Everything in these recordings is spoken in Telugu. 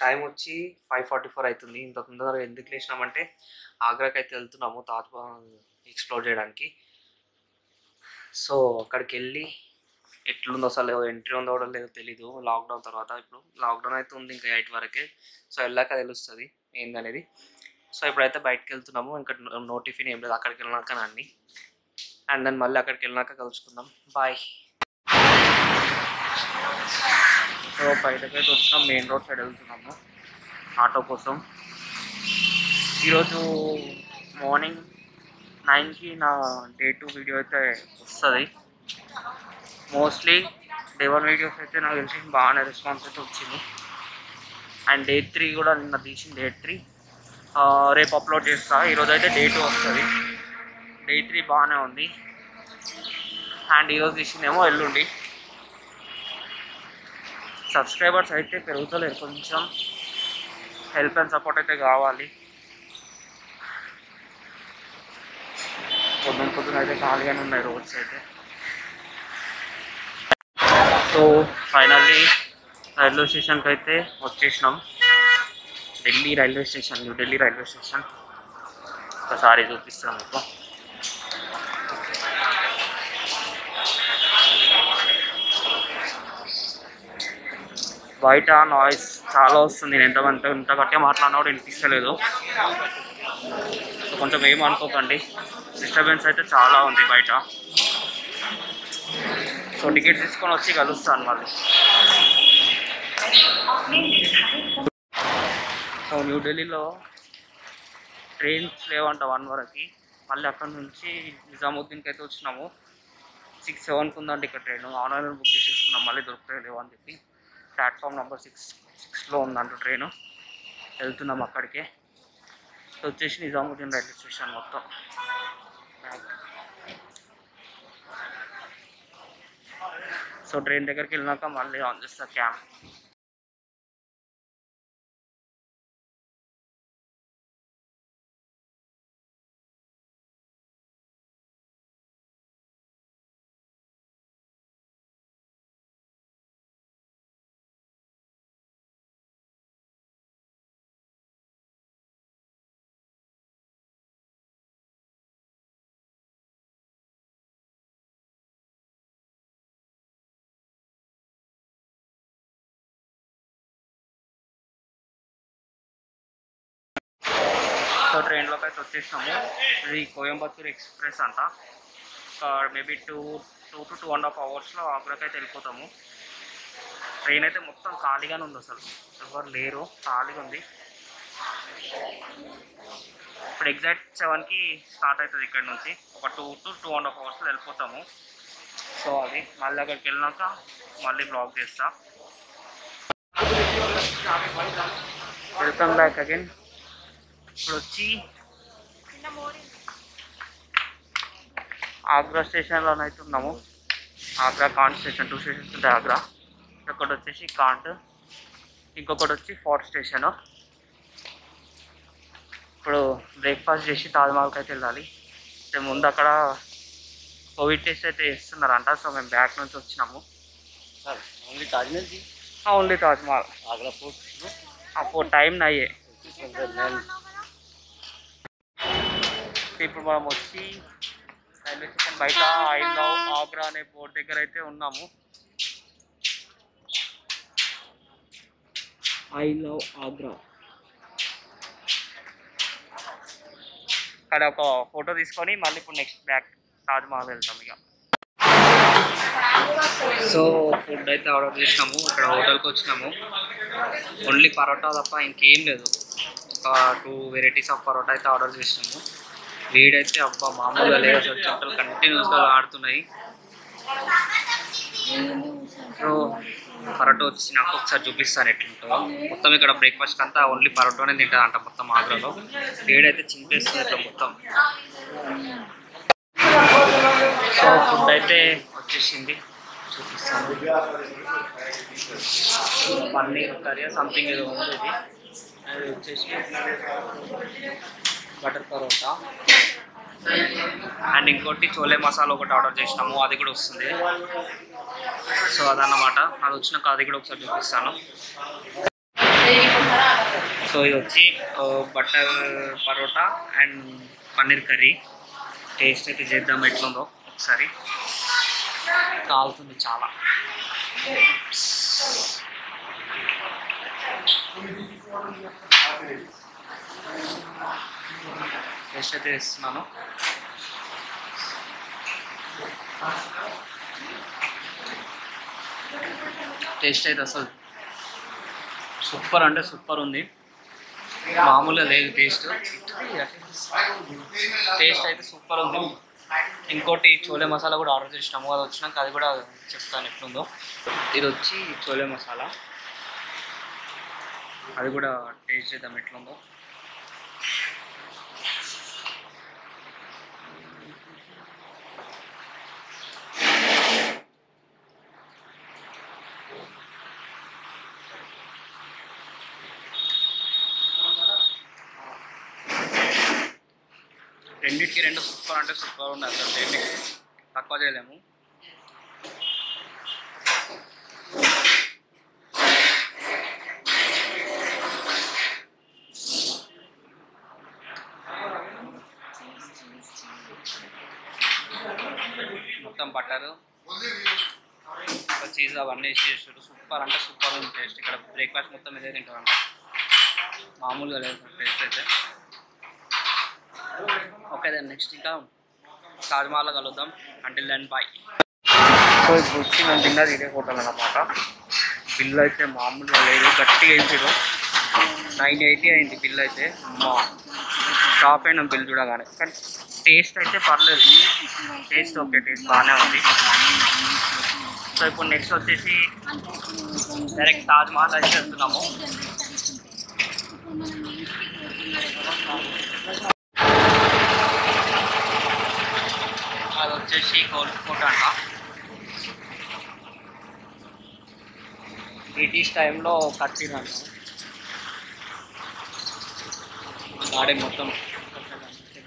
టైం వచ్చి 5:44 అవుతుంది. ఇంత తొందరగా ఎందుకు లేచినామంటే ఆగ్రాకి అయితే వెళ్తున్నాము తాజ్‌మహల్ ఎక్స్‌ప్లోర్ చేయడానికి. సో అక్కడికి వెళ్ళి ఎట్లుందో అసలు ఎంట్రీ ఉందో కూడా లేదో తెలీదు లాక్డౌన్ తర్వాత. ఇప్పుడు లాక్డౌన్ అయితే ఉంది ఇంకా 8 వరకే. సో వెళ్ళాక తెలుస్తుంది ఏందనేది. సో ఇప్పుడైతే బయటకు వెళ్తున్నాము. ఇంకా నో టిఫిన్ ఏం లేదు, అక్కడికి వెళ్ళినాక అన్నీ. అండ్ దెన్ మళ్ళీ అక్కడికి వెళ్ళినాక కలుసుకుందాం. బాయ్. సో బయటకైతే వచ్చినాం, మెయిన్ రోడ్ సైడ్ వెళ్తున్నాము ఆటో కోసం. ఈరోజు మార్నింగ్ 9కి నా డే 2 వీడియో అయితే వస్తుంది. మోస్ట్లీ డే 1 వీడియోస్ అయితే నాకు తెలిసి బాగానే రెస్పాన్స్ అయితే వచ్చింది. అండ్ డే 3 కూడా నిన్న తీసిన డే 3 రేపు అప్లోడ్ చేస్తా. ఈరోజు అయితే డే 2 వస్తుంది. డే 3 బాగానే ఉంది. అండ్ ఈరోజు తీసిందేమో ఎల్లుండి. సబ్స్క్రైబర్స్ అయితే పెరుగుతలేరు, కొంచెం హెల్ప్ అండ్ సపోర్ట్ అయితే కావాలి. పొద్దున అయితే ఖాళీగానే ఉన్నాయి రోడ్స్ అయితే. సో ఫైనల్లీ రైల్వే స్టేషన్కి అయితే వచ్చేసినాం. Delhi railway station, new Delhi railway station. ఒకసారి చూపిస్తాను మీకు. బయట నాయిస్ చాలా వస్తుంది. నేను ఇంత గట్టిగా మాట్లాడినా కూడా వినిపిస్తలేదు. కొంచెం ఏమనుకోకండి, డిస్టర్బెన్స్ అయితే చాలా ఉంది బయట. సో టికెట్ తీసుకొని వచ్చి కలుస్తాను మళ్ళీ. సో న్యూ ఢిల్లీలో ట్రైన్స్ లేవంట 1 వరకు. మళ్ళీ అక్కడ నుంచి నిజాముద్దీన్కి అయితే వచ్చినాము. 6-7కి ఉందంటే ఇక్కడ ట్రైన్. ఆన్లైన్లో బుక్ చేసేసుకున్నాం, మళ్ళీ దొరుకుతాయి లేవు అని చెప్పి. ప్లాట్ఫామ్ నెంబర్ 6లో ఉందంట ట్రైన్. వెళ్తున్నాం అక్కడికే. వచ్చేసి నిజాముద్దీన్ రైల్వే స్టేషన్ మొత్తం. సో ట్రైన్ దగ్గరికి వెళ్ళినాక మళ్ళీ ఆన్ చేస్తా క్యామ్. సో ట్రైన్లోకి అయితే వచ్చేసినాము. ఇది కోయంబత్తూర్ ఎక్స్ప్రెస్ అంట. మేబీ 2 to 2.5 అవర్స్లో ఆగ్రాకి అయితే వెళ్ళిపోతాము. ట్రైన్ అయితే మొత్తం ఖాళీగానే ఉంది, అసలు ఎవరు లేరు, ఖాళీగా ఉంది. ఇప్పుడు ఎగ్జాక్ట్ 7కి స్టార్ట్ అవుతుంది ఇక్కడ నుంచి. ఒక 2 to 2.5 అవర్స్లో వెళ్ళిపోతాము. సో అది మళ్ళీ అక్కడికి వెళ్ళినాక మళ్ళీ బ్లాగ్ చేస్తా. Welcome back again. ఇప్పుడు వచ్చి ఆగ్రా స్టేషన్లోనైతే ఉన్నాము. ఆగ్రా కాంట్ స్టేషన్, 2 స్టేషన్స్ ఉంటాయి ఆగ్రా. ఒకటి వచ్చేసి కాంట్, ఇంకొకటి వచ్చి ఫోర్ట్ స్టేషన్. ఇప్పుడు బ్రేక్ఫాస్ట్ చేసి తాజ్మహల్కి అయితే వెళ్ళాలి. ముందు అక్కడ కోవిడ్ టెస్ట్ అయితే చేస్తున్నారంట. సో మేము బ్యాక్ నుంచి వచ్చినాము. ఓన్లీ తాజ్మహల్ जी only Taj Mahal Agra fort four time నయ్యే. ఇప్పుడు మనం వచ్చి రైల్వే స్టేషన్ బయట ఐ లవ్ ఆగ్రా అనే బోర్డు దగ్గర అయితే ఉన్నాము. I love Agra. అక్కడ ఒక ఫోటో తీసుకొని మళ్ళీ ఇప్పుడు నెక్స్ట్ బ్యాక్ తాజ్మహల్ వెళ్తాం ఇక. సో ఫుడ్ అయితే ఆర్డర్ చేసినాము. ఇక్కడ హోటల్కి వచ్చినాము. ఓన్లీ పరోటా తప్ప ఇంకేం లేదు. ఒక 2 వెరైటీస్ ఆఫ్ పరోటా అయితే ఆర్డర్ చేసినాము. వేడైతే అబ్బా మామూలుగా లేదు, అసలు చెమటలు కంటిన్యూస్గా ఆడుతున్నాయి. సో పరోటా వచ్చి నాకు ఒకసారి చూపిస్తాను ఎట్లుంటుందో. మొత్తం ఇక్కడ బ్రేక్ఫాస్ట్ అంతా ఓన్లీ పరోటానే తింటుందంట మొత్తం ఆగ్రాలో. వేడైతే చింపేస్తుంది ఇట్లా మొత్తం. సో ఫుడ్ అయితే వచ్చేసింది, చూపిస్తాను. పన్నీర్ కర్రీ సంథింగ్ ఏదో ఉంది. ఇది అది వచ్చేసి బటర్ పరోటా. అండ్ ఇంకోటి చోలే మసాలా ఒకటి ఆర్డర్ చేసినాము, అది కూడా వస్తుంది. సో అదన్నమాట. అది వచ్చినాక అది కూడా ఒకసారి చూపిస్తాను. సో ఇది వచ్చి butter parotta and paneer curry. Taste అయితే చేద్దాం ఎట్లుందో ఒకసారి. కాలుతుంది చాలా. టేస్ట్ అయితే ఇస్తున్నాను. టేస్ట్ అయితే అసలు సూపర్ అంటే సూపర్ ఉంది. మామూలుగా లేదు టేస్ట్. టేస్ట్ అయితే సూపర్ ఉంది. ఇంకోటి చోలే మసాలా కూడా ఆర్డర్ చేసినాము, అది వచ్చినాక అది కూడా చెప్తాను ఎట్లుందో. ఇది వచ్చి చోలే మసాలా, అది కూడా టేస్ట్ చేద్దాం ఎట్లుందో. రెండింటికి రెండు సూపర్ అంటే సూపర్ ఉంది. అసలు రెండింటికి తక్కువ చేయలేము. మొత్తం బట్టరు చీజ్ అవన్నీ వేసి చేస్తారు. సూపర్ అంటే సూపర్ ఉంది టేస్ట్. ఇక్కడ బ్రేక్ఫాస్ట్ మొత్తం ఇదే తింటారంట, మామూలుగా లేదు టేస్ట్ అయితే. ఓకే దెన్ నెక్స్ట్ ఇంకా తాజ్మహల్లో కలుద్దాం. Until then bye. సో ఇప్పుడు వచ్చి మేము తిన్నది ఇదే హోటల్ అన్నమాట. బిల్ అయితే మామూలుగా లేదు, గట్టిగా వేసారు. 980 అయింది బిల్ అయితే. మా షాప్ అయినా బిల్ చూడగానే. కానీ టేస్ట్ అయితే పర్లేదు, టేస్ట్ ఓకే, టేస్ట్ బాగానే ఉంది. సో ఇప్పుడు నెక్స్ట్ వచ్చేసి డైరెక్ట్ తాజ్మహల్ అయితే వెళ్తున్నాము. అది వచ్చేసి కోట అంట. బ్రిటిష్ టైంలో కట్టిరంట. గార్డెన్ మొత్తం,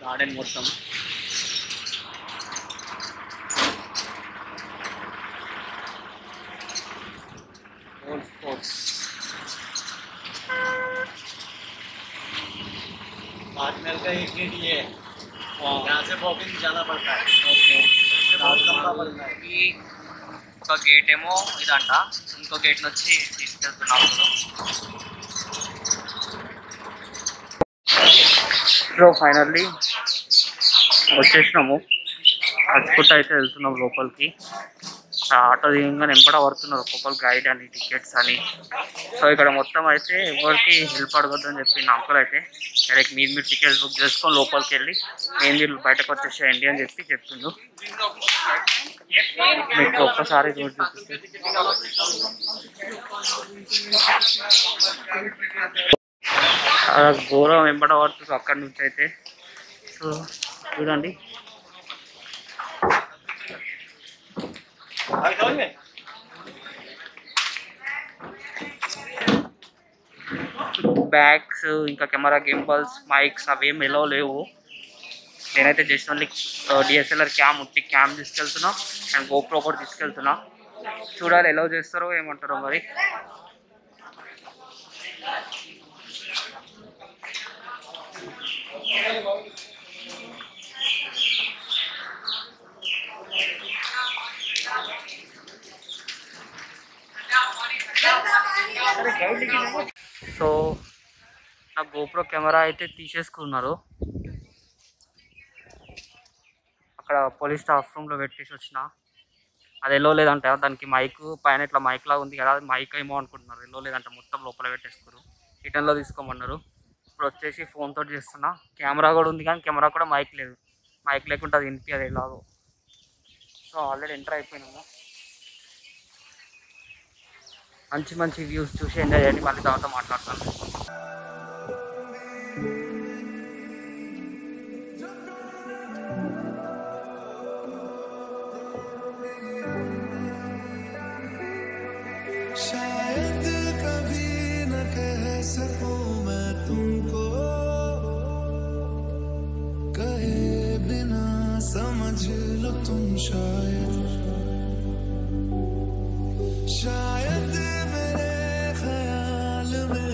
గార్డెన్ మొత్తం ఓల్డ్ స్పోర్ట్స్. ताजमहल का एक गेट ये है, यहाँ से वॉकिंग जाना पड़ता है। ఓకే, बहुत लंबा पड़ता है। ఈ ఒక గేట్ ఏమో ఇదంట, ఇంకో గేట్ వచ్చి తీసుకెళ్తున్నాము. సో ఫైనల్లీ వచ్చేసినాము. నడుచుకుంటూ అయితే వెళ్తున్నాం లోపలికి. ఆటో దిగంగానే వెంబడ పడుతున్నారు ఒక్కొక్కరు, గైడ్ అని, టికెట్స్ అని. సో ఇక్కడ మొత్తం అయితే ఎవరికి హెల్ప్ అడగొద్దని చెప్పి నా అంకుల్ అయితే డైరెక్ట్ మీరు టికెట్స్ బుక్ చేసుకొని లోపలికి వెళ్ళి మీరు బయటకు వచ్చేసేయండి అని చెప్పి చెప్తుండ్రు. మీకు ఒక్కసారి చూపిస్తే ఘోరం వెంబడ పడుతుంది అక్కడి నుంచి అయితే. సో చూడండి, బ్యాగ్స్ ఇంకా కెమెరా గింబల్స్ మైక్స్ అవేం ఎలా లేవు. నేనైతే జస్ట్ ఓన్లీ డిఎస్ఎల్ఆర్ క్యామ్ తీసుకెళ్తున్నా అండ్ గోప్రో కూడా తీసుకెళ్తున్నా. చూడాలి ఎలా చేస్తారో ఏమంటారో మరి. సో నా గోప్రో కెమెరా అయితే తీసేసుకున్నారు. అక్కడ పోలీస్ స్టాఫ్ రూమ్లో పెట్టేసి వచ్చిన. అది ఎల్లో లేదంట, దానికి మైక్ పైన ఇట్లా మైక్ లాగా ఉంది కదా, అది మైక్ ఏమో అనుకుంటున్నారు. ఎల్లో లేదంట, మొత్తం లోపల పెట్టేసుకున్నారు. రిటర్న్లో తీసుకోమన్నారు. ఇప్పుడు వచ్చేసి ఫోన్ తోటి చేస్తున్నా. కెమెరా కూడా ఉంది కానీ కెమెరా కూడా మైక్ లేదు. మైక్ లేకుంటే అది వినిపించదు ఎలాగో. సో ఆల్రెడీ ఎంటర్ అయిపోయినాము. మంచి మంచి వ్యూస్ చూసి ఎంజాయ్ చేయండి. మళ్ళీ తర్వాత మాట్లాడతాను. शायद कभी न कह सकूं मैं तुमको, कहे बिना समझ लो तुम शायद मेरे ख्याल में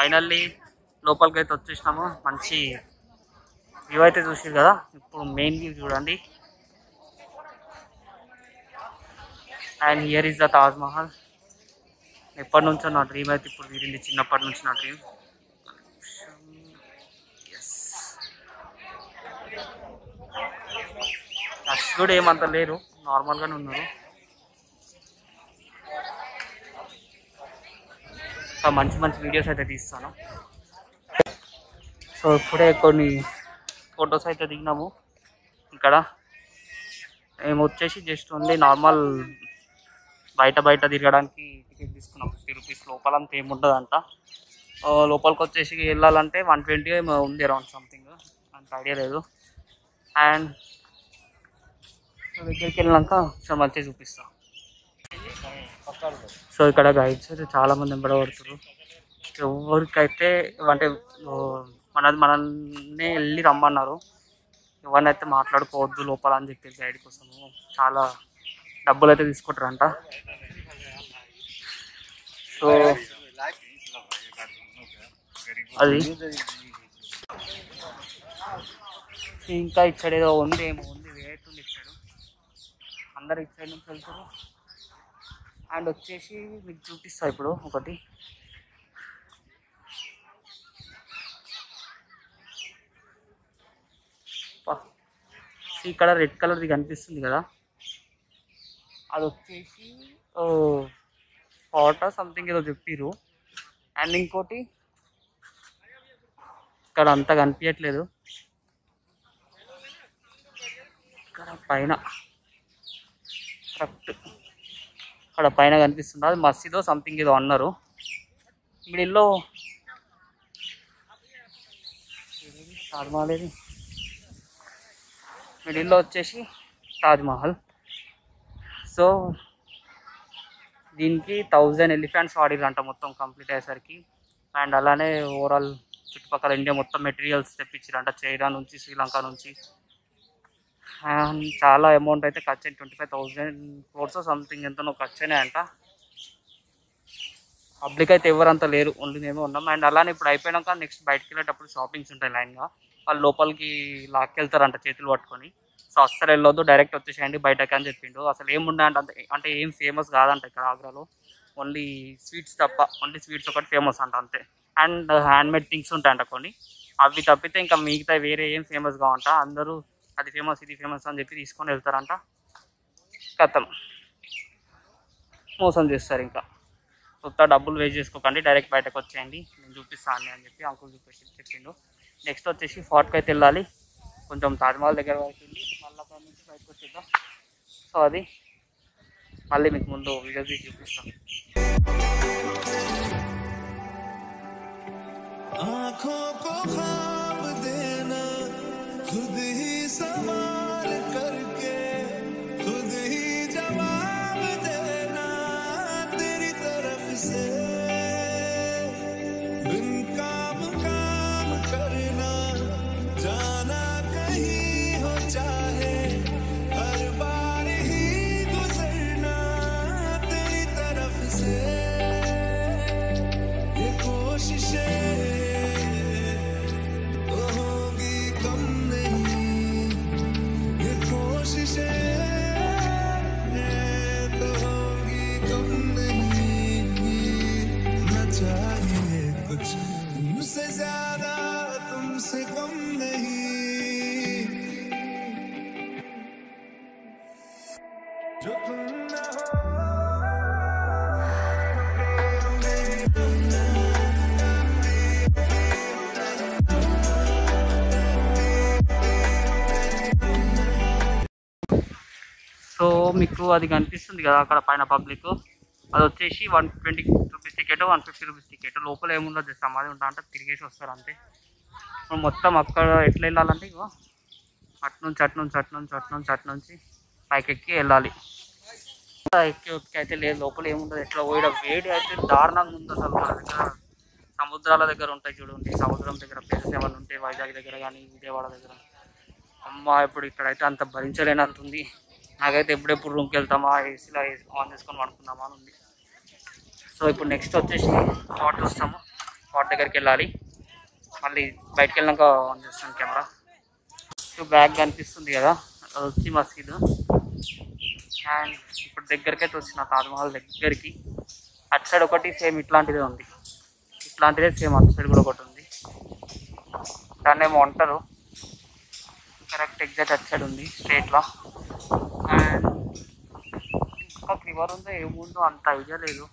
ఫైనల్లీ లోపలికి అయితే వచ్చేసినాము. మంచి వ్యూ అయితే చూసారు కదా. ఇప్పుడు మెయిన్ వ్యూ చూడండి. And here is the Taj Mahal. ఎప్పటి నుంచో నా డ్రీమ్ అయితే ఇప్పుడు తీరింది, చిన్నప్పటి నుంచి నా డ్రీమ్. రష్ కూడా ఏమంత లేరు, నార్మల్గానే ఉన్నారు. మంచి మంచి వీడియోస్ అయితే తీస్తాను. సో ఇప్పుడే కొన్ని ఫొటోస్ అయితే దిగినాము. ఇక్కడ మేము వచ్చేసి జస్ట్ ఓన్లీ నార్మల్ బయట తిరగడానికి టికెట్ తీసుకున్నాం 50 రూపీస్. లోపలంతా ఏముంటుందంట. లోపలికి వచ్చేసి వెళ్ళాలంటే 120 ఏమో ఉంది, అరౌండ్ సంథింగ్, అంత ఐడియా లేదు. అండ్ దగ్గరికి వెళ్ళినాక చాలా మంచిగా చూపిస్తాం. సో ఇక్కడ గైడ్స్ అయితే చాలామంది వెంబడబడుతున్నారు. ఎవరికైతే అంటే మనల్ని వెళ్ళి రమ్మన్నారు, ఎవరినైతే మాట్లాడుకోవద్దు లోపల అని చెప్పి గైడ్ కోసము చాలా డబ్బులు అయితే తీసుకుంటారంట. సో అది ఇంకా ఇచ్చాడు ఏదో ఉంది, ఏమో ఉంది, వేట్ ఉంది ఇచ్చాడు. అందరు ఇటు సైడ్ నుంచి వెళ్తారు. అండ్ వచ్చేసి మీకు చూపిస్తా ఇప్పుడు ఒకటి. ఇక్కడ రెడ్ కలర్ది కనిపిస్తుంది కదా, అది వచ్చేసి ఫోటో సంథింగ్ ఏదో చెప్పిర్రు. అండ్ ఇంకోటి ఇక్కడ అంతా కనిపించట్లేదు, ఇక్కడ పైన కరెక్ట్ అక్కడ పైన కనిపిస్తుంది, అది మసీదో సంథింగ్ ఏదో అన్నారు. మిడిల్లో తాజ్మహల్, ఇది మిడిల్లో వచ్చేసి తాజ్మహల్. సో దీనికి 1000 ఎలిఫెంట్స్ వాడిరంట మొత్తం కంప్లీట్ అయ్యేసరికి. అండ్ అలానే ఓవరాల్ చుట్టుపక్కల ఇండియా మొత్తం మెటీరియల్స్ తెప్పించారంట, చైనా నుంచి, శ్రీలంక నుంచి. అండ్ చాలా అమౌంట్ అయితే ఖర్చు అయింది, 25,000 crores సంథింగ్ ఎంతనో ఖర్చు అయినాయంట. పబ్లిక్ అయితే ఎవరంతా లేరు, ఓన్లీ మేమే ఉన్నాం. అండ్ అలానే ఇప్పుడు అయిపోయాక నెక్స్ట్ బయటకు వెళ్ళేటప్పుడు షాపింగ్స్ ఉంటాయి లైన్గా, వాళ్ళు లోపలికి లాక్కెళ్తారంట చేతులు పట్టుకొని. సో అస్సలు వెళ్ళొద్దు, డైరెక్ట్ వచ్చేసేయండి బయటకి అని చెప్పిండు. అసలు ఏముండే అంటే ఏం ఫేమస్ కాదంట ఇక్కడ ఆగ్రాలో, ఓన్లీ స్వీట్స్ తప్ప, ఓన్లీ స్వీట్స్ ఒకటి ఫేమస్ అంట అంతే. అండ్ హ్యాండ్మేడ్ థింగ్స్ ఉంటాయంట కొన్ని, అవి తప్పితే ఇంకా మిగతా వేరే ఏం ఫేమస్ కావంట. అందరూ అది ఫేమస్ ఇది ఫేమస్ అని చెప్పి తీసుకొని వెళ్తారంట. కథం మోసం చేస్తారు. ఇంకా కొత్త డబ్బులు వేస్ట్ చేసుకోకండి, డైరెక్ట్ బయటకు వచ్చేయండి, నేను చూపిస్తాను అని చెప్పి అంకుల్ చెప్పిండు. నెక్స్ట్ వచ్చేసి ఫోర్ట్కి అయితే వెళ్ళాలి, కొంచెం తాజ్మహల్ దగ్గర అవుతుంది, మళ్ళీ అక్కడ నుంచి బయటకు వచ్చేద్దాం. సో అది మళ్ళీ మీకు ముందు వీడియో తీసి చూపిస్తాను. आँखों को ख्वाब देना, खुद ही सवाल करके खुद ही जवाब देना, तेरी तरफ से बिन काम करना, जाना कहीं हो चाहे हर बार ही गुजरना, तेरी तरफ से ये कोशिशें तुमसे ज्यादा तुमसे कम नहीं, जो तुम ना సో మీకు అది కనిపిస్తుంది కదా అక్కడ పైన పబ్లిక్, అది వచ్చేసి 120 రూపీస్ టికెట్, 150 రూపీస్ టికెట్. లోపల ఏముండదు, సమాధి ఉంటా అంటే తిరిగేసి వస్తారు అంతే. మొత్తం అక్కడ ఎట్లా వెళ్ళాలంటే ఇగో అటు నుంచి పైకి ఎక్కి వెళ్ళాలి. ఎక్కి అయితే లేదు, లోపల ఏముండదు. ఎట్లా పోయడం వేడి అయితే దారుణంగా ఉంది అసలు. మన దగ్గర సముద్రాల దగ్గర ఉంటాయి చూడండి, సముద్రం దగ్గర ప్లేసెస్ ఏమైనా ఉంటాయి, వైజాగ్ దగ్గర కానీ విజయవాడ దగ్గర. అమ్మ ఇప్పుడు ఇక్కడైతే అంత భరించలేనంత ఉంది. నాకైతే ఎప్పుడెప్పుడు రూమ్కి వెళ్తామా, ఏసీలో ఆన్ చేసుకొని పడుకుందామా అని ఉంది. సో ఇప్పుడు నెక్స్ట్ వచ్చేసి ఫోర్ట్ వస్తాము. స్పాట్ దగ్గరికి వెళ్ళాలి. మళ్ళీ బయటకు వెళ్ళాక ఆన్ చేస్తాను కెమెరా. బ్యాగ్ కనిపిస్తుంది కదా, అది వచ్చి మసీద్. అండ్ ఇప్పుడు దగ్గరికి అయితే వచ్చిన తాజ్మహల్ దగ్గరికి. అటు సైడ్ ఒకటి సేమ్ ఇట్లాంటిదే ఉంది, ఇట్లాంటిదే సేమ్ అటు సైడ్ కూడా ఒకటి ఉంది. దాన్ని ఏమో అంటారు, కరెక్ట్ ఎగ్జాక్ట్ అటు సైడ్ ఉంది స్ట్రేట్లో. అండ్ ఇంకా రివర్ ఉందో ఏముందో అంత ఐడియా లేదు.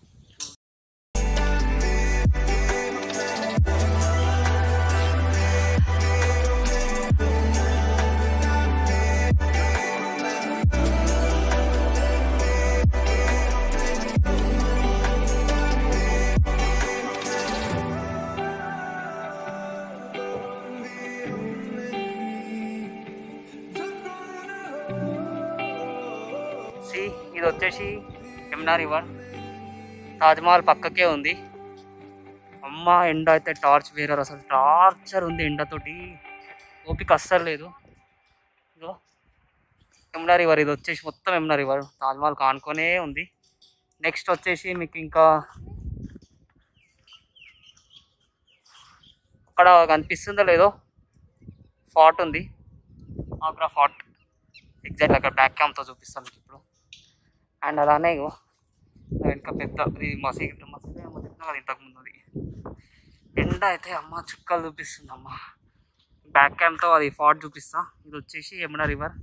ఇది వచ్చేసి యమునా రివర్, తాజ్మహల్ పక్కకే ఉంది. అమ్మ ఎండ అయితే టార్చ్ వేరే, అసలు టార్చర్ ఉంది ఎండతోటి, ఓపిక అస్సలు లేదు. ఇదో యమునా రివర్, ఇది వచ్చేసి మొత్తం యమునా రివర్, తాజ్మహల్ కానుకొనే ఉంది. నెక్స్ట్ వచ్చేసి మీకు ఇంకా అక్కడ కనిపిస్తుందో లేదో ఫార్ట్ ఉంది, ఆగ్రా ఫార్ట్. ఎగ్జాక్ట్ అక్కడ బ్యాక్ క్యామ్తో చూపిస్తాను మీకు ఇప్పుడు. అండ్ అలానే ఇంకా పెద్ద మసీద్ ఏమో చెప్తున్నా కదా ఇంతకుముందు, అది ఎండ అయితే అమ్మ చుక్కలు చూపిస్తుంది. అమ్మ బ్యాక్ క్యామ్తో అది ఫార్ట్ చూపిస్తా. ఇది వచ్చేసి యమునా రివర్,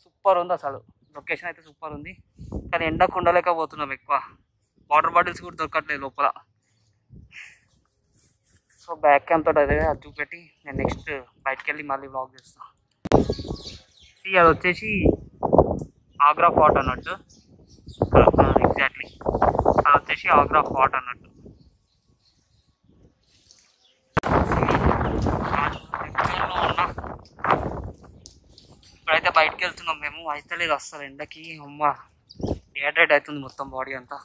సూపర్ ఉంది అసలు, లొకేషన్ అయితే సూపర్ ఉంది. కానీ ఎండకు ఉండలేకపోతున్నాం, ఎక్కువ వాటర్ బాటిల్స్ కూడా దొరకట్లేదు లోపల. సో బ్యాక్ క్యామ్ తోటి అదే అది చూపెట్టి నేను నెక్స్ట్ బయటకు వెళ్ళి మళ్ళీ వ్లాగ్ చేస్తాను. అది వచ్చేసి ఆగ్రా ఫార్ట్ అన్నట్టు, ఎగ్జాక్ట్లీ అది వచ్చేసి ఆగ్రా ఫార్ట్ అన్నట్టు. ఇప్పుడైతే బయటకు వెళ్తున్నాం మేము, అయితే లేదు అస్సలు ఎండకి, అమ్మ డిహైడ్రేట్ అవుతుంది మొత్తం బాడీ అంతా.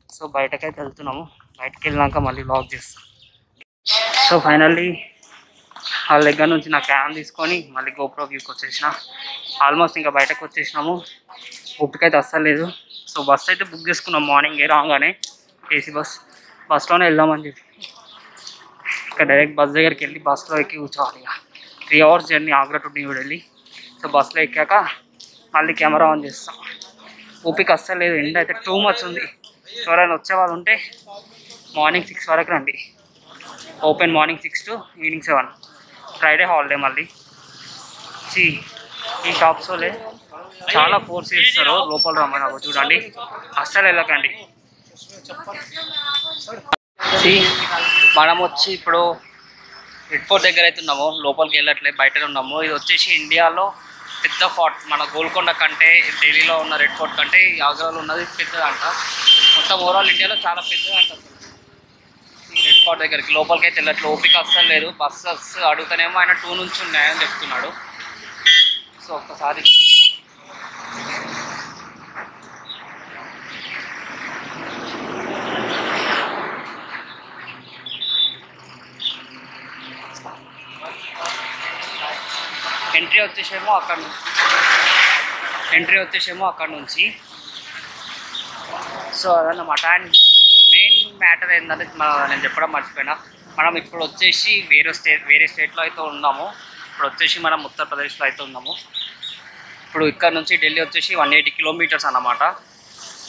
సో బయటకైతే వెళ్తున్నాము, బయటకు వెళ్ళినాక మళ్ళీ వ్లాగ్ చేస్తాం. సో ఫైనల్లీ వాళ్ళ దగ్గర నుంచి నా క్యామ్ తీసుకొని మళ్ళీ గోప్రో వ్యూకి వచ్చేసిన. ఆల్మోస్ట్ ఇంకా బయటకు వచ్చేసినాము, ఓపిక అయితే అస్సలు లేదు. సో బస్ అయితే బుక్ చేసుకున్నాం మార్నింగే రాగానే, ఏసీ బస్లోనే వెళ్దామని చెప్పి. ఇంకా డైరెక్ట్ బస్ దగ్గరికి వెళ్ళి బస్లో ఎక్కి కూర్చోవాలి. ఇక 3 hours journey Agra to new Delhi. So బస్లో ఎక్కాక మళ్ళీ కెమెరా ఆన్ చేస్తాం. ఓపిక అస్సలు లేదు, ఎండ అయితే టూ మచ్ ఉంది. ఎవరైనా వచ్చే వాళ్ళు ఉంటే మార్నింగ్ 6 వరకు రండి. Open morning 6 to evening 7. Friday holiday. మళ్ళీ ఈ షాప్స్లో చాలా ఫోర్స్ చేస్తారు లోపల రమ్మని, చూడండి అస్సలు వెళ్ళకండి. మనం వచ్చి ఇప్పుడు రెడ్ ఫోర్ట్ దగ్గర అయితే ఉన్నాము, లోపలికి వెళ్ళట్లేదు, బయటనే ఉన్నాము. ఇది వచ్చేసి ఇండియాలో పెద్ద ఫోర్ట్, మన గోల్కొండ కంటే ఢిల్లీలో ఉన్న రెడ్ ఫోర్ట్ కంటే ఆగ్రాలో ఉన్నది పెద్దదంట. మొత్తం ఓవరాల్ ఇండియాలో చాలా పెద్దదంట. రెడ్ ఫోర్ట్ దగ్గరికి లోపలికి అయితే వెళ్ళట్లేదు, ఓపిక అస్సలు లేదు. బస్సెస్ అడుగుతానేమో ఆయన 2 నుంచి ఉన్నాయని చెప్తున్నాడు. సో ఒక్కసారి ఎంట్రీ వచ్చేసేమో అక్కడ నుంచి. సో అదన్నమాట. అండ్ మెయిన్ మ్యాటర్ ఏంటంటే నేను చెప్పడం మర్చిపోయినా, మనం ఇప్పుడు వచ్చేసి వేరే స్టేట్లో అయితే ఉన్నాము. ఇప్పుడు వచ్చేసి మనం ఉత్తరప్రదేశ్లో అయితే ఉన్నాము. ఇప్పుడు ఇక్కడ నుంచి ఢిల్లీ వచ్చేసి 180 kilometers అన్నమాట.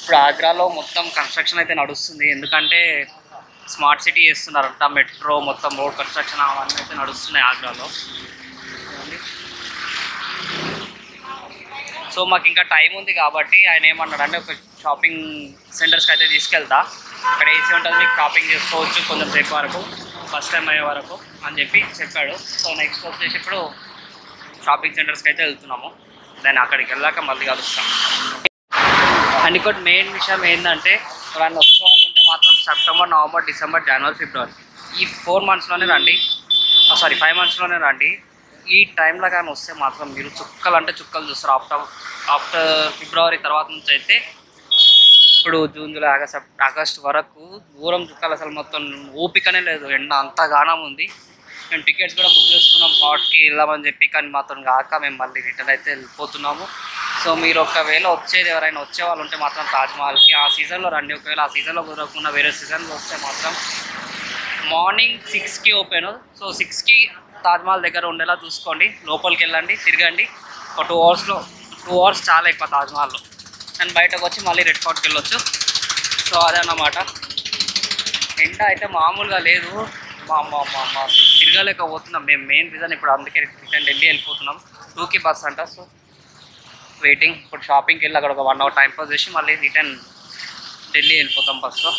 ఇప్పుడు ఆగ్రాలో మొత్తం కన్స్ట్రక్షన్ అయితే నడుస్తుంది, ఎందుకంటే స్మార్ట్ సిటీ చేస్తున్నారంట, మెట్రో మొత్తం రోడ్ కన్స్ట్రక్షన్ అవన్నీ అయితే నడుస్తున్నాయి ఆగ్రాలో. సో మాకు ఇంకా టైం ఉంది కాబట్టి ఆయన ఏమన్నాడంటే ఒక షాపింగ్ సెంటర్స్కి అయితే తీసుకెళ్తా, అక్కడ ఏసీ ఉంటుంది, మీకు షాపింగ్ చేసుకోవచ్చు కొంచెం సేపు వరకు, ఫస్ట్ టైం అయ్యే వరకు అని చెప్పాడు. సో నెక్స్ట్ వచ్చేసి ఇప్పుడు షాపింగ్ సెంటర్స్కి అయితే వెళ్తున్నాము. దాన్ని అక్కడికి వెళ్ళాక మళ్ళీ కలుస్తాం. అండ్ ఇంకోటి మెయిన్ విషయం ఏంటంటే, ఎవరైనా వచ్చే వాళ్ళు ఉంటే మాత్రం సెప్టెంబర్, నవంబర్, డిసెంబర్, జనవరి, ఫిబ్రవరి ఈ 4 monthsలోనే రండి. 5 monthsలోనే రండి. ఈ టైంలో కానీ వస్తే మాత్రం మీరు చుక్కలు అంటే చుక్కలు చూస్తారు. ఆఫ్టర్ ఫిబ్రవరి తర్వాత నుంచి అయితే ఇప్పుడు జూన్, జూలై, ఆగస్ట్ వరకు దూరం చుక్కలు, అసలు మొత్తం ఓపికనే లేదు, ఎండ అంతగానం ఉంది. మేము టికెట్స్ కూడా బుక్ చేసుకున్నాం ఫార్ట్కి వెళ్దామని చెప్పి, కానీ మాత్రం కాక మేము మళ్ళీ రిటర్న్ అయితే వెళ్ళిపోతున్నాము. సో మీరు ఒకవేళ ఎవరైనా వచ్చే వాళ్ళు ఉంటే మాత్రం తాజ్మహల్కి ఆ సీజన్లో రండి. ఒకవేళ ఆ సీజన్లో కుదరకుండా వేరే సీజన్లో వస్తే మాత్రం మార్నింగ్ 6కి ఓపెన్. సో 6కి తాజ్మహల్ దగ్గర ఉండేలా చూసుకోండి. లోపలికి వెళ్ళండి, తిరగండి. ఒక 2 అవర్స్ చాలా ఎక్కువ తాజ్మహల్లో. అండ్ బయటకు వచ్చి మళ్ళీ రెడ్ ఫోర్ట్కి వెళ్ళొచ్చు. సో అదే అన్నమాట. ఎండ అయితే మామూలుగా లేదు. మా తిరగలేకపోతున్నాం మేము. మెయిన్ రీజన్ ఇప్పుడు అందుకే రిటర్న్ ఢిల్లీ వెళ్ళిపోతున్నాం. 2కి బస్ అంట. So waiting. ఇప్పుడు షాపింగ్కి వెళ్ళి అక్కడ ఒక 1 అవర్ టైం పాస్ చేసి మళ్ళీ రిటర్న్ ఢిల్లీ వెళ్ళిపోతాం బస్లో.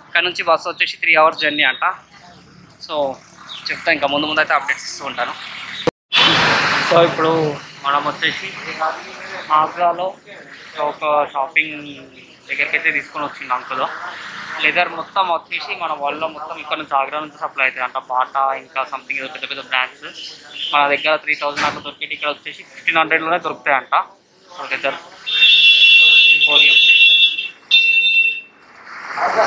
ఇక్కడ నుంచి బస్సు వచ్చేసి 3 అవర్స్ జర్నీ అంట. సో చెప్తా, ఇంకా ముందు అయితే అప్డేట్స్ ఇస్తూ ఉంటాను. సో ఇప్పుడు మనం వచ్చేసి ఆగ్రాలో ఒక షాపింగ్ దగ్గరికి అయితే తీసుకొని వచ్చింది అంకుల్. లెదర్ మొత్తం వచ్చేసి మన వరల్డ్లో మొత్తం ఇక్కడ నుంచి ఆగ్రా నుంచి సప్లై అవుతాయి అంట. బాటా ఇంకా సంథింగ్ ఏదో పెద్ద పెద్ద బ్రాండ్స్ మన దగ్గర 3000 అట్లా దొరికేది ఇక్కడ వచ్చేసి 1500లోనే దొరుకుతాయంట. లెదర్ ఎంపోరియం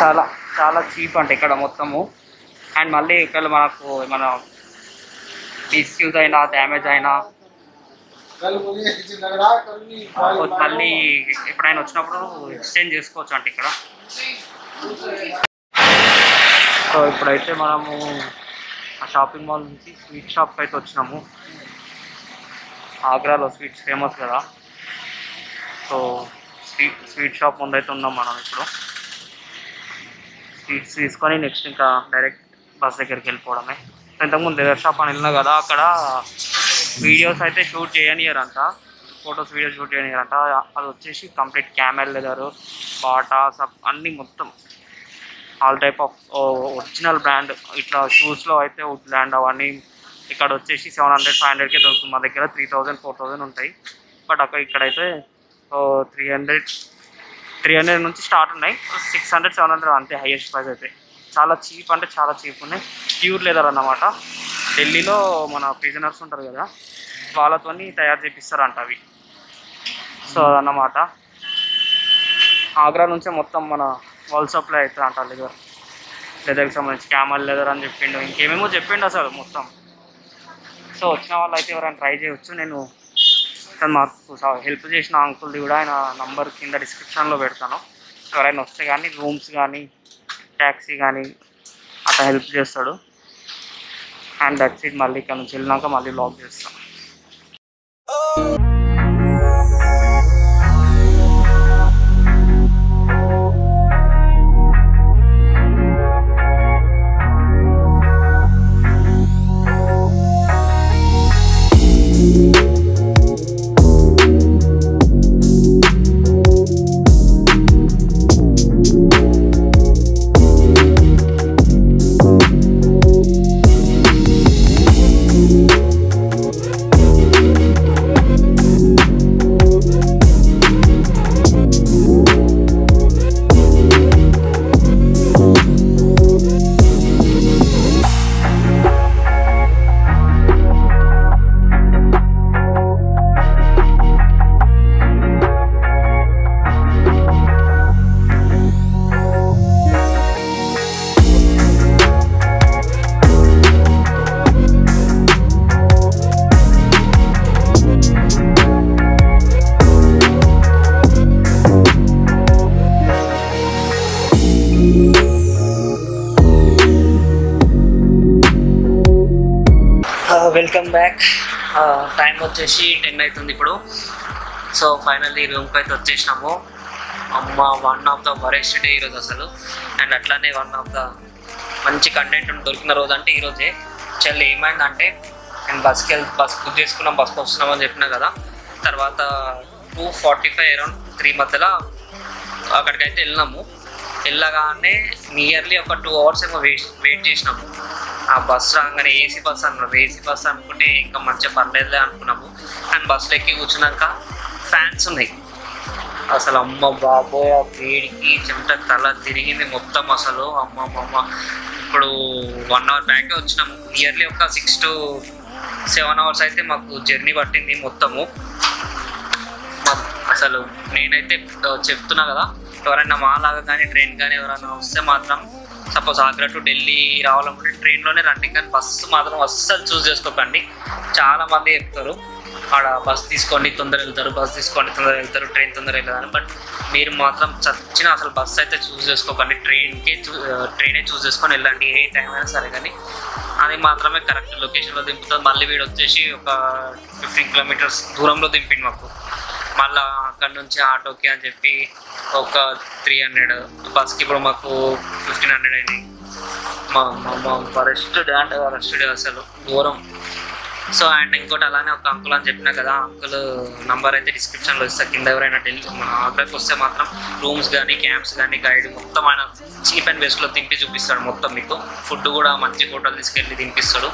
చాలా చాలా చీప్ అంట ఇక్కడ మొత్తము. అండ్ మళ్ళీ ఇక్కడ మనకు ఏమైనా మిస్యూజ్ అయినా డ్యామేజ్ అయినా మళ్ళీ ఎప్పుడైనా వచ్చినప్పుడు ఎక్స్చేంజ్ చేసుకోవచ్చు అంట ఇక్కడ. సో ఇప్పుడైతే మనము ఆ షాపింగ్ మాల్ నుంచి స్వీట్ షాప్కి అయితే వచ్చినాము. ఆగ్రాలో స్వీట్స్ ఫేమస్ కదా. సో స్వీట్ షాప్ ముందైతే ఉన్నాం మనం. ఇప్పుడు స్వీట్స్ తీసుకొని నెక్స్ట్ ఇంకా డైరెక్ట్ బస్ దగ్గరికి వెళ్ళిపోవడమే. ఇంతకుముందు లెదర్ షాప్ అని వెళ్ళినా కదా, అక్కడ వీడియోస్ అయితే షూట్ చేయనియరంట, ఫొటోస్ వీడియోస్ షూట్ చేయనియరంట. అది వచ్చేసి complete camel leather, Bata sub అన్నీ మొత్తం all type of original brand. ఇట్లా షూస్లో అయితే వుడ్ బ్రాండ్ అవన్నీ ఇక్కడ వచ్చేసి 700-500కే దొరుకుతుంది. మా దగ్గర 3000-4000 ఉంటాయి. బట్ ఇక్కడైతే 300 నుంచి స్టార్ట్ ఉన్నాయి. 600-700 అంతే హైయెస్ట్ ప్రైస్ అయితే. చాలా చీప్ అంటే చాలా చీప్ ఉన్నాయి. ప్యూర్ లెదర్ అన్నమాట. ఢిల్లీలో మన ప్రిజనర్స్ ఉంటారు కదా, వాళ్ళతో తయారు చేపిస్తారంట అవి. సో అదన్నమాట. ఆగ్రా నుంచే మొత్తం మన వరల్డ్ సప్లై అవుతుంది అంట లెదర్కి సంబంధించి. క్యామల్ లెదర్ అని చెప్పిండు, ఇంకేమేమో చెప్పిండు అసలు మొత్తం. సో వచ్చిన వాళ్ళు అయితే ఎవరైనా ట్రై చేయవచ్చు. నేను మాకు హెల్ప్ చేసిన అంకుల్ది కూడా ఆయన నంబర్ కింద డిస్క్రిప్షన్లో పెడతాను. ఎవరైనా వస్తే కానీ రూమ్స్ కానీ ట్యాక్సీ కానీ అట్లా హెల్ప్ చేస్తాడు. And that's it. మళ్ళీ ఇక్కడ నుంచి వెళ్ళినాక మళ్ళీ బ్లాగ్ చేస్తాను. Welcome back. టైం వచ్చేసి 10 అవుతుంది ఇప్పుడు. సో ఫైనల్లీ రూమ్కి అయితే వచ్చేసినాము. అమ్మ, one of the worst day ఈరోజు అసలు. అండ్ అట్లానే వన్ ఆఫ్ ద మంచి కంటెంట్ దొరికిన రోజు అంటే ఈరోజే. చెల్లి ఏమైందంటే, నేను బస్ బుక్ చేసుకున్నాం, బస్కి వస్తున్నామని చెప్పినా కదా. తర్వాత 2:45 అరౌండ్ 3 మధ్యలో అక్కడికైతే వెళ్ళినాము. వెళ్ళగానే నియర్లీ ఒక 2 అవర్స్ ఏమో వెయిట్ చేసినాము. ఆ బస్ రాగానే ఏసీ బస్ అన్నారు. ఏసీ బస్ అనుకుంటే ఇంకా మంచిగా పర్లేదులే అనుకున్నాము. అండ్ బస్సులో ఎక్కి కూర్చున్నాక ఫ్యాన్స్ ఉన్నాయి. అసలు అమ్మ బాబోయ్, ఆ వేడికి చెమట తల తిరిగింది మొత్తం అసలు. అమ్మ ఇప్పుడు 1 అవర్ బ్యాకే వచ్చినాము. నియర్లీ ఒక 6 to 7 అవర్స్ అయితే మాకు జర్నీ పట్టింది మొత్తము. అసలు నేనైతే చెప్తున్నా కదా, ఎవరైనా మాలాగా కానీ ట్రైన్ కానీ ఎవరైనా వస్తే మాత్రం, సపోజ్ ఆగ్రా టు ఢిల్లీ రావాలనుకుంటే ట్రైన్లోనే రండి. కానీ బస్సు మాత్రం అస్సలు చూస్ చేసుకోకండి. చాలామంది చెప్తారు ఆడ బస్ తీసుకొని తొందర వెళ్తారు, బస్ తీసుకొని తొందర వెళ్తారు, ట్రైన్ తొందర వెళ్తారు. బట్ మీరు మాత్రం చచ్చిన అసలు బస్ అయితే చూస్ చేసుకోకండి, ట్రైనే చూస్ చేసుకొని వెళ్ళండి ఏ టైం అయినా సరే. కానీ అది మాత్రమే కరెక్ట్ లొకేషన్లో దింపుతుంది. మళ్ళీ వీడు వచ్చేసి ఒక 15 కిలోమీటర్స్ దూరంలో దింపింది మాకు. మళ్ళీ అక్కడ నుంచి ఆటోకి అని చెప్పి ఒక 300, బస్కి ఇప్పుడు మాకు 1500 అయినాయి. మా రెస్ట్ డే అంటే రెస్ట్ డే అసలు దూరం. సో అండ్ ఇంకోటి అలానే ఒక అంకుల్ అని చెప్పినా కదా, అంకుల్ నంబర్ అయితే డిస్క్రిప్షన్లో ఇస్తా. కింద ఎవరైనా మన ఆగ్రాకి వస్తే మాత్రం రూమ్స్ కానీ క్యాంప్స్ కానీ గైడ్ మొత్తం ఆయన చీప్ అండ్ బెస్ట్లో తింపి చూపిస్తాడు మొత్తం. మీకు ఫుడ్ కూడా మంచి హోటల్ తీసుకెళ్ళి తినిపిస్తాడు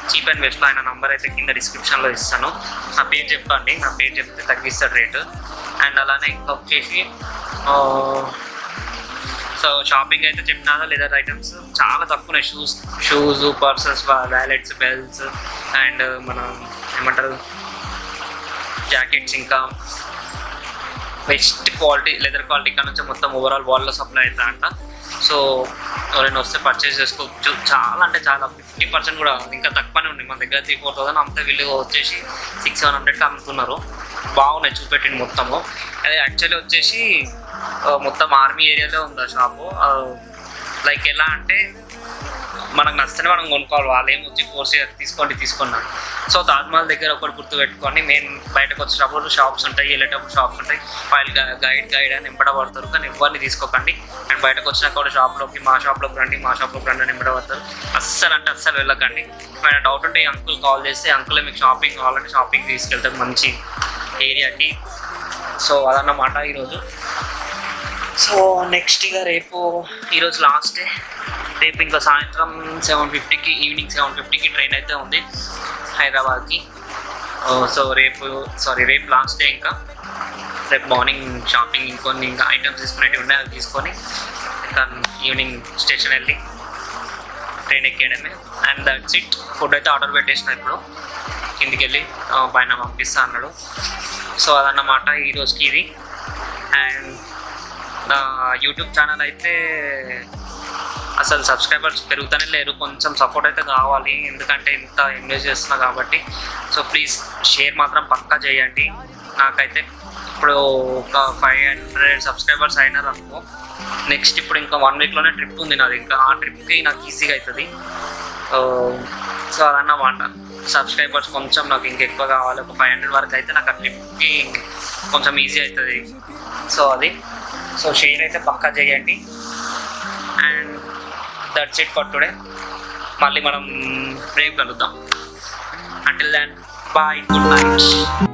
చీప్ అండ్ బెస్ట్లో. ఆయన నంబర్ అయితే కింద డిస్క్రిప్షన్లో ఇస్తాను. నా పేరు చెప్పండి, నా పేరు చెప్తే తగ్గిస్తాడు రేటు. అండ్ అలానే ఇంకా వచ్చేసి సో షాపింగ్ అయితే చెప్పినా లెదర్ ఐటమ్స్ చాలా తక్కువనే. Shoes, purses, wallets, belts and మన ఏమంటారు జాకెట్స్, ఇంకా బెస్ట్ క్వాలిటీ లెదర్ క్వాలిటీ ఇక్కడ నుంచి మొత్తం ఓవరాల్ వాల్లో సప్లై అవుతా అంట. సో ఎవరైనా వస్తే పర్చేస్ చేసుకోవచ్చు. చాలా అంటే చాలా 50% కూడా ఇంకా తక్కువనే ఉన్నాయి. మన దగ్గర 3-4,000 అంతా వీళ్ళు వచ్చేసి 600-700కి అమ్ముతున్నారు. బాగున్నాయి చూపెట్టింది మొత్తము. అదే యాక్చువల్లీ వచ్చేసి మొత్తం ఆర్మీ ఏరియాలో ఉంది ఆ షాపు. లైక్ ఎలా అంటే మనకు నచ్చితే మనం కొనుక్కోవాలి, వాళ్ళు ఏమొచ్చి ఫోర్స్ తీసుకున్నాను. సో తాజ్మహల్ దగ్గర ఒకటి గుర్తు పెట్టుకొని మెయిన్ బయటకు వచ్చేటప్పుడు షాప్స్ ఉంటాయి, వెళ్ళేటప్పుడు షాప్స్ ఉంటాయి. వాళ్ళు గైడ్ అని ఎంబడబడతారు, కానీ ఎవరిని తీసుకోకండి. అండ్ బయటకు వచ్చినాక కూడా మా షాప్లోకి రండి అని ఎంబడబడతారు. అస్సలు అంటే అస్సలు వెళ్ళకండి. ఏమైనా డౌట్ ఉంటే అంకుల్ కాల్ చేస్తే అంకులే మీకు షాపింగ్ కావాలంటే షాపింగ్ తీసుకెళ్తారు మంచి ఏరియాకి. సో అదన్నమాట ఈరోజు. సో నెక్స్ట్ ఇక ఈరోజు లాస్ట్ డే. రేపు ఇంకా సాయంత్రం 7:50కి ఈవినింగ్ 7:50కి ట్రైన్ అయితే ఉంది హైదరాబాద్కి. సో రేపు లాస్ట్ డే. ఇంకా రేపు మార్నింగ్ షాపింగ్ ఇంకొన్ని ఇంకా ఐటమ్స్ తీసుకునేవి ఉన్నాయి, అవి తీసుకొని ఇంకా ఈవినింగ్ స్టేషన్ వెళ్ళి ట్రైన్ ఎక్కేయడమే. And that's it. ఫుడ్ అయితే ఆర్డర్ పెట్టేసిన ఇప్పుడు, కిందికి వెళ్ళి పైన పంపిస్తా అన్నాడు. సో అదన్నమాట ఈరోజుకి ఇది. అండ్ నా యూట్యూబ్ ఛానల్ అయితే అసలు సబ్స్క్రైబర్స్ పెరుగుతూనే లేరు, కొంచెం సపోర్ట్ అయితే కావాలి, ఎందుకంటే ఇంత ఇన్వెస్ట్ చేస్తున్నా కాబట్టి. సో ప్లీజ్ షేర్ మాత్రం పక్కా చేయండి. నాకైతే ఇప్పుడు ఒక 500 సబ్స్క్రైబర్స్ అయినారు అనుకో. నెక్స్ట్ ఇప్పుడు ఇంకా 1 వీక్లోనే ట్రిప్ ఉంది నాది. ఇంకా ఆ ట్రిప్కి నాకు ఈజీగా అవుతుంది. సో అదన్నమాట. సబ్స్క్రైబర్స్ కొంచెం నాకు ఇంకెక్కువ కావాలి, ఒక 500 వరకు అయితే నాకు ఆ ట్రిప్కి కొంచెం ఈజీ అవుతుంది. సో అది. సో షేర్ అయితే పక్కా చేయండి. And that's it for today. మళ్ళీ మనం రేపు కలుద్దాం. Until then bye, good night.